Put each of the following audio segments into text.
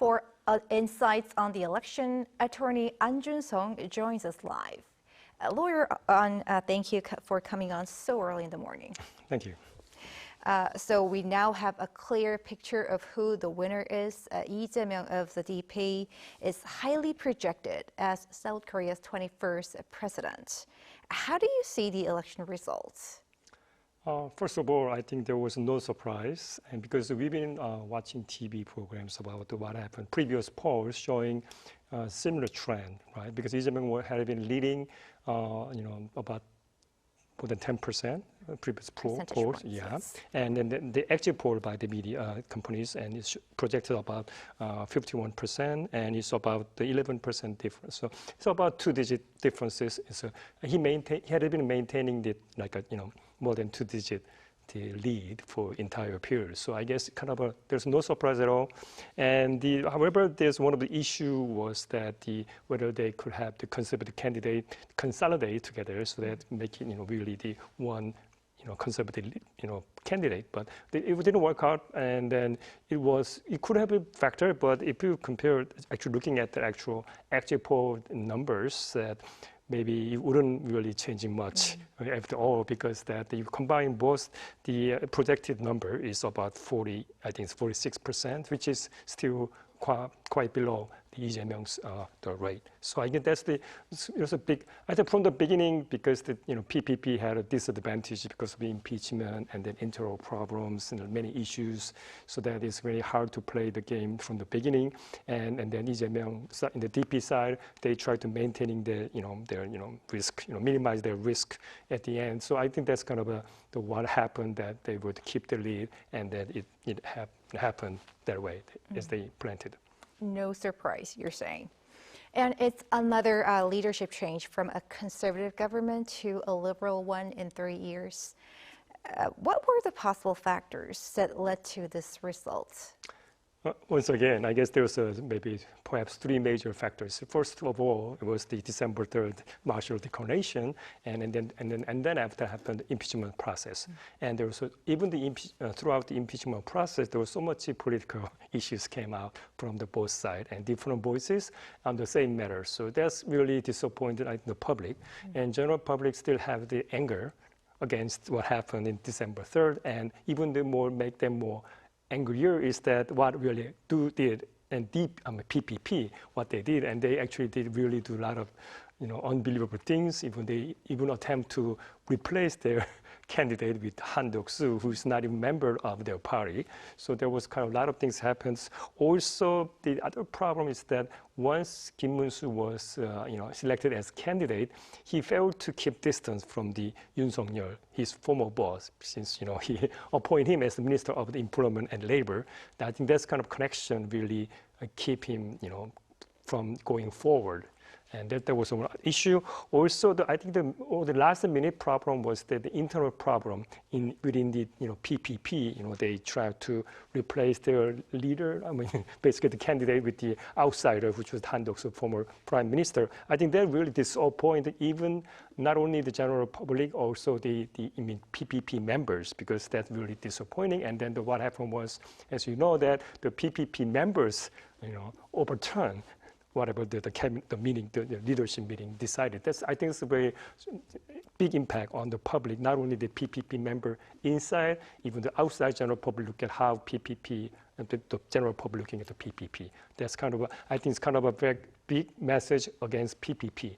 For insights on the election, attorney An Junseong joins us live. Lawyer An, thank you for coming on so early in the morning. Thank you. So we now have a clear picture of who the winner is. Lee Jae-myung of the DP is highly projected as South Korea's 21st president. How do you see the election results? First of all, I think there was no surprise, and because we've been watching TV programs about what happened, previous polls showing a similar trend, right? Because Lee Jae-myung had been leading, about more than 10%, previous polls, yeah. Yes. And then the exit poll by the media companies, and it's projected about 51%, and it's about the 11% difference. So it's about two-digit differences. So he had been maintaining it like a, more than two-digit the lead for entire period. So I guess there's no surprise at all. And however, there's one of the issue was that whether they could have the conservative candidate consolidate together so that making really the one conservative candidate, but it didn't work out. And then it could have been a factor, but if you compare actually looking at the actual exit poll numbers, that maybe it wouldn't really changing much after all, because that you combine both, the projected number is about 40, I think it's 46%, which is still quite below the Lee Jae-myung's the rate. So I think it's a big, I think from the beginning, because the PPP had a disadvantage because of the impeachment and then internal problems and many issues, so that it's very hard to play the game from the beginning. And then Lee Jae-myung in the DP side, they try to maintaining their risk, minimize their risk at the end. So I think that's kind of what happened, that they would keep the lead, and that it happened that way as they planned it. No surprise, you're saying. And it's another leadership change from a conservative government to a liberal one in 3 years. What were the possible factors that led to this result? Once again, I guess there was maybe perhaps three major factors. First of all, it was the December 3rd martial declaration, and then after happened the impeachment process. And there was even throughout the impeachment process, there was so much political issues came out from the both sides and different voices on the same matter. So that's really disappointed the public, and general public still have the anger against what happened in December 3rd, and even make them more angrier is that what really did and PPP, what they did, and they actually did really do a lot of unbelievable things. They even attempt to replace their candidate with Han Duck-soo, who is not a member of their party. So there was kind of a lot of things happens. Also, the other problem is that once Kim Moon-soo was selected as candidate, he failed to keep distance from the Yoon Suk-yeol, his former boss, since he appointed him as the Minister of the Employment and Labor. I think that's kind of connection really keep him from going forward. And that was an issue. Also, I think the last minute problem was that the internal problem within the PPP. They tried to replace their leader. Basically the candidate with the outsider, which was Han Duck-soo, former prime minister. I think that really disappointed even not only the general public, also the PPP members, because that's really disappointing. And then what happened was, as you know, that the PPP members, overturned whatever the leadership meeting decided. I think it's a very big impact on the public, not only the PPP member inside, even the outside general public look at how PPP, and the general public looking at the PPP. That's I think it's kind of a very big message against PPP.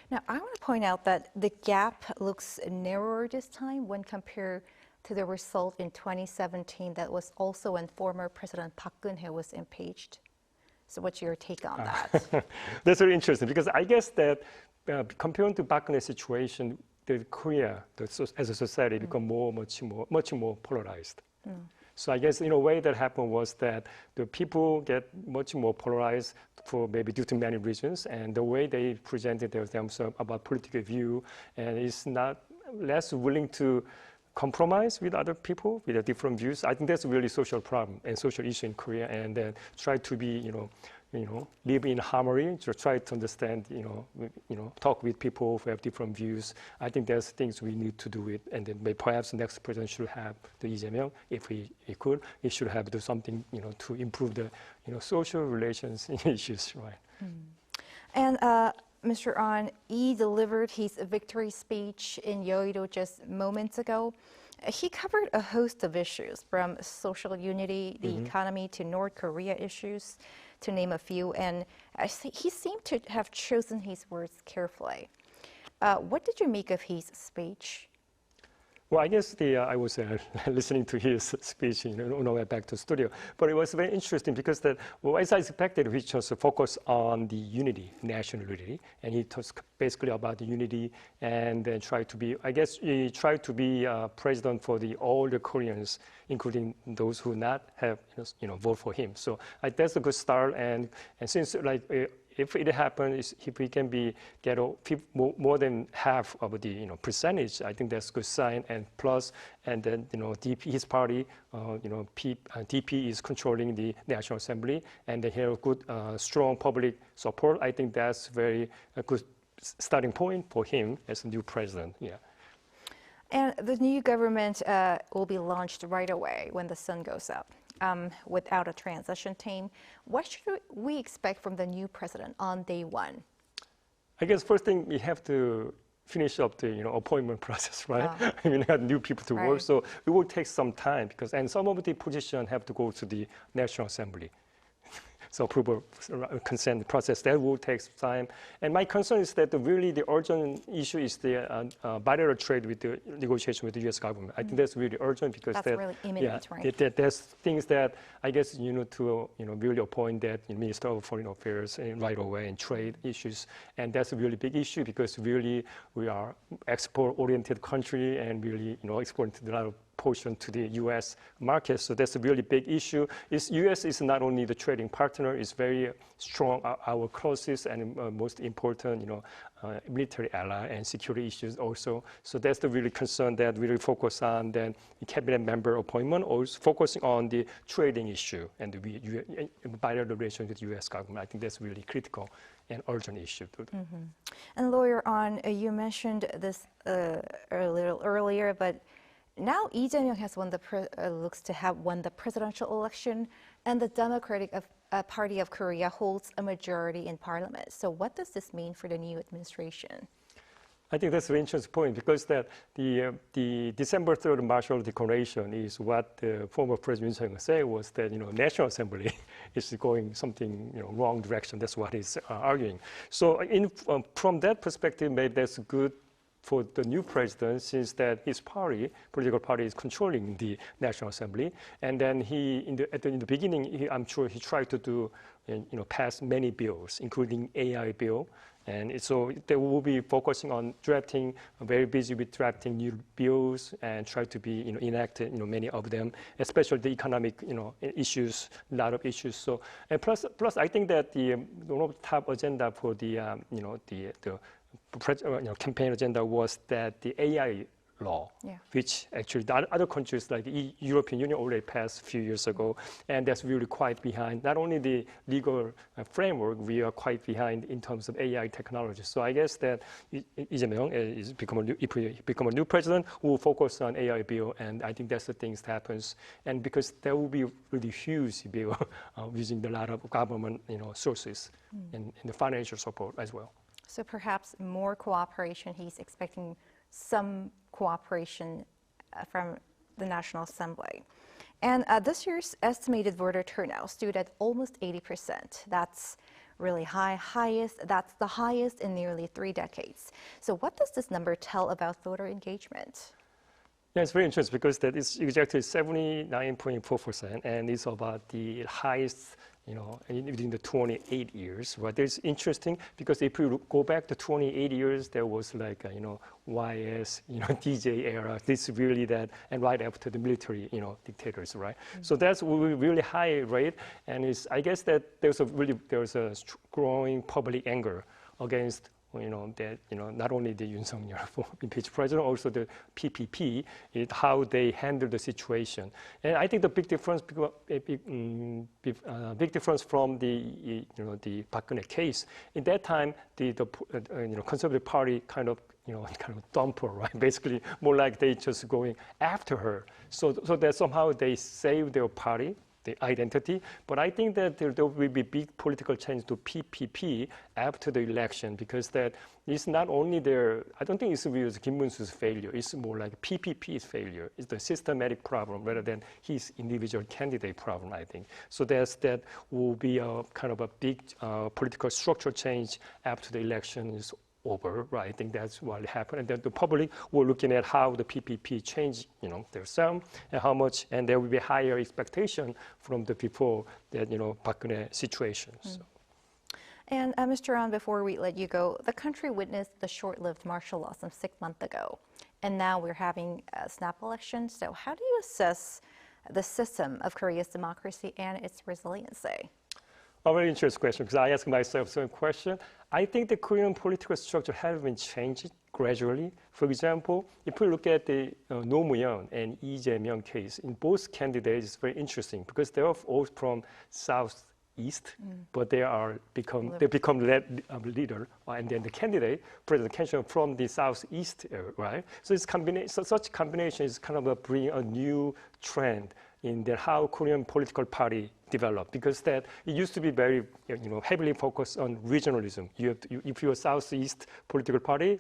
Now, I want to point out that the gap looks narrower this time when compared to the result in 2017 that was also when former President Park Geun-hye was impeached. So what's your take on that? That's very interesting, because I guess that comparing to Park Geun-hye's situation, Korea as a society become much more polarized. So I guess in a way that happened was that the people get much more polarized for maybe due to many reasons, and the way they presented themselves about political view, and is less willing to compromise with other people with different views. I think that's really a social problem and social issue in Korea, and then try to be, live in harmony, to try to understand, talk with people who have different views. I think there's things we need to do it, and then perhaps the next president should have the Jae-myung, if he could, he should have do something, to improve the, social relations issues, right? And Mr. An, he delivered his victory speech in Yeouido just moments ago. He covered a host of issues, from social unity, the economy, to North Korea issues, to name a few. And he seemed to have chosen his words carefully. What did you make of his speech? Well, I guess I was listening to his speech, on the way back to the studio. But it was very interesting because as I expected, he just focused on the unity, national unity. And he talked basically about the unity, and then tried to be, he tried to be president for all the Koreans, including those who not have, vote for him. So that's a good start. And since if it happens, if we can get more than half of the percentage, I think that's a good sign. And plus, and then his party, DP is controlling the National Assembly, and they have good, strong public support. I think that's a good starting point for him as a new president. Yeah. And the new government will be launched right away when the sun goes up. Without a transition team. What should we expect from the new president on day one? I guess first thing, we have to finish up the appointment process, right? I mean, have new people to work, so it will take some time and some of the positions have to go to the National Assembly. So approval, consent process, that will take time. And my concern is that really the urgent issue is the bilateral trade with the negotiation with the U.S. government. I think that's really urgent because that's really imminent, right? There's things that I guess you need to really appoint that Minister of Foreign Affairs right away, and trade issues. And that's a really big issue because really we are export-oriented country, and really exporting to a lot of portion to the U.S. market. So that's a really big issue. U.S. is not only the trading partner, it's very strong, our closest and most important, military ally, and security issues also. So that's the really concern that we really focus on. Then the cabinet member appointment, also focusing on the trading issue and the bilateral relations with the U.S. government. I think that's really critical and urgent issue. And Lawyer An, you mentioned this a little earlier, but now Lee Jae-myung has looks to have won the presidential election, and the Democratic Party of Korea holds a majority in parliament. So what does this mean for the new administration? I think that's a very interesting point because the December 3rd martial declaration is what the former President Yoon said was that National Assembly is going something wrong direction. That's what he's arguing. So from that perspective, maybe that's good for the new president, since that his political party is controlling the National Assembly. And then in the beginning, I'm sure he tried to pass many bills, including AI bill. And so they will be focusing on drafting, very busy with drafting new bills, and try to be enacted, many of them, especially the economic, issues, a lot of issues. So, and plus I think that one of the top agenda for the campaign agenda was that the AI law, which actually the other countries like the European Union already passed a few years ago, and that's really quite behind. Not only the legal framework, we are quite behind in terms of AI technology. So I guess that Lee Jae-myung if he become a new president, will focus on AI bill, and I think that's the things that happens. And because there will be really huge bill using a lot of government sources and the financial support as well. So perhaps more cooperation. He's expecting some cooperation from the National Assembly. And this year's estimated voter turnout stood at almost 80%. That's really high, that's the highest in nearly 3 decades. So what does this number tell about voter engagement? Yeah, it's very interesting because that is exactly 79.4%, and it's about the highest within the 28 years. But it's interesting because if you go back to 28 years, there was like YS, DJ era. This really that, and right after the military, dictators, right? So that's really high rate, and I guess that there's a growing public anger against that not only the Yoon Suk-yeol impeached president, also the PPP, how they handle the situation. And I think the big difference, big difference from the Park Geun-hye case. In that time, the Conservative Party kind of dump her, right? Basically, more like they just going after her. So that somehow they save their party, the identity. But I think that there will be big political change to PPP after the election, because that is not only their, I don't think it's really Kim Mun-soo's failure. It's more like PPP's failure. It's the systematic problem rather than his individual candidate problem, I think. So that will be a kind of a big political structural change after the election is over, right? I think that's what happened. And then the public were looking at how the PPP changed, their sum and how much, and there will be higher expectation from the people that, Park Geun-hye situation. So. And Mr. An, before we let you go, the country witnessed the short-lived martial law some 6 months ago, and now we're having a snap election. So how do you assess the system of Korea's democracy and its resiliency? A very interesting question, because I ask myself the same question. I think the Korean political structure has been changed gradually. For example, if we look at the Roh Moo-yeon and Lee Jae-myung case, in both candidates, it's very interesting because they are all from southeast, but they become leader, and then the candidate, President Kim from the southeast area, right? So such combination is kind of bring a new trend in how Korean political party developed, because that it used to be very heavily focused on regionalism. If you're a southeast political party,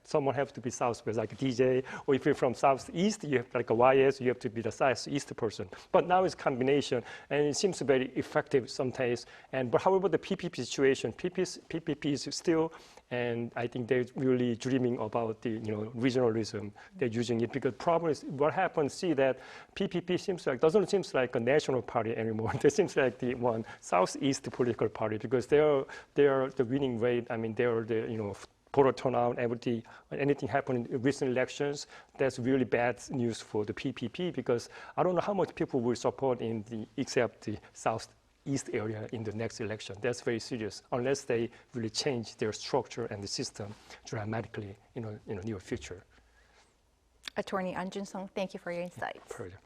someone have to be southwest, like a DJ, or if you're from southeast, you have like a YS, you have to be the southeast person. But now it's combination, and it seems very effective sometimes. But however, the PPP situation, PPP is still, and I think they're really dreaming about the regionalism. They're using it because problem is what happens. See that PPP doesn't seem like a national party anymore. It seems like the one southeast political party, because they are the winning rate. I mean, they are the voter turnout. Anything happened in recent elections, that's really bad news for the PPP, because I don't know how much people will support except the southeast area in the next election. That's very serious, unless they really change their structure and the system dramatically in the near future. Attorney An Junseong, thank you for your insights. Pleasure.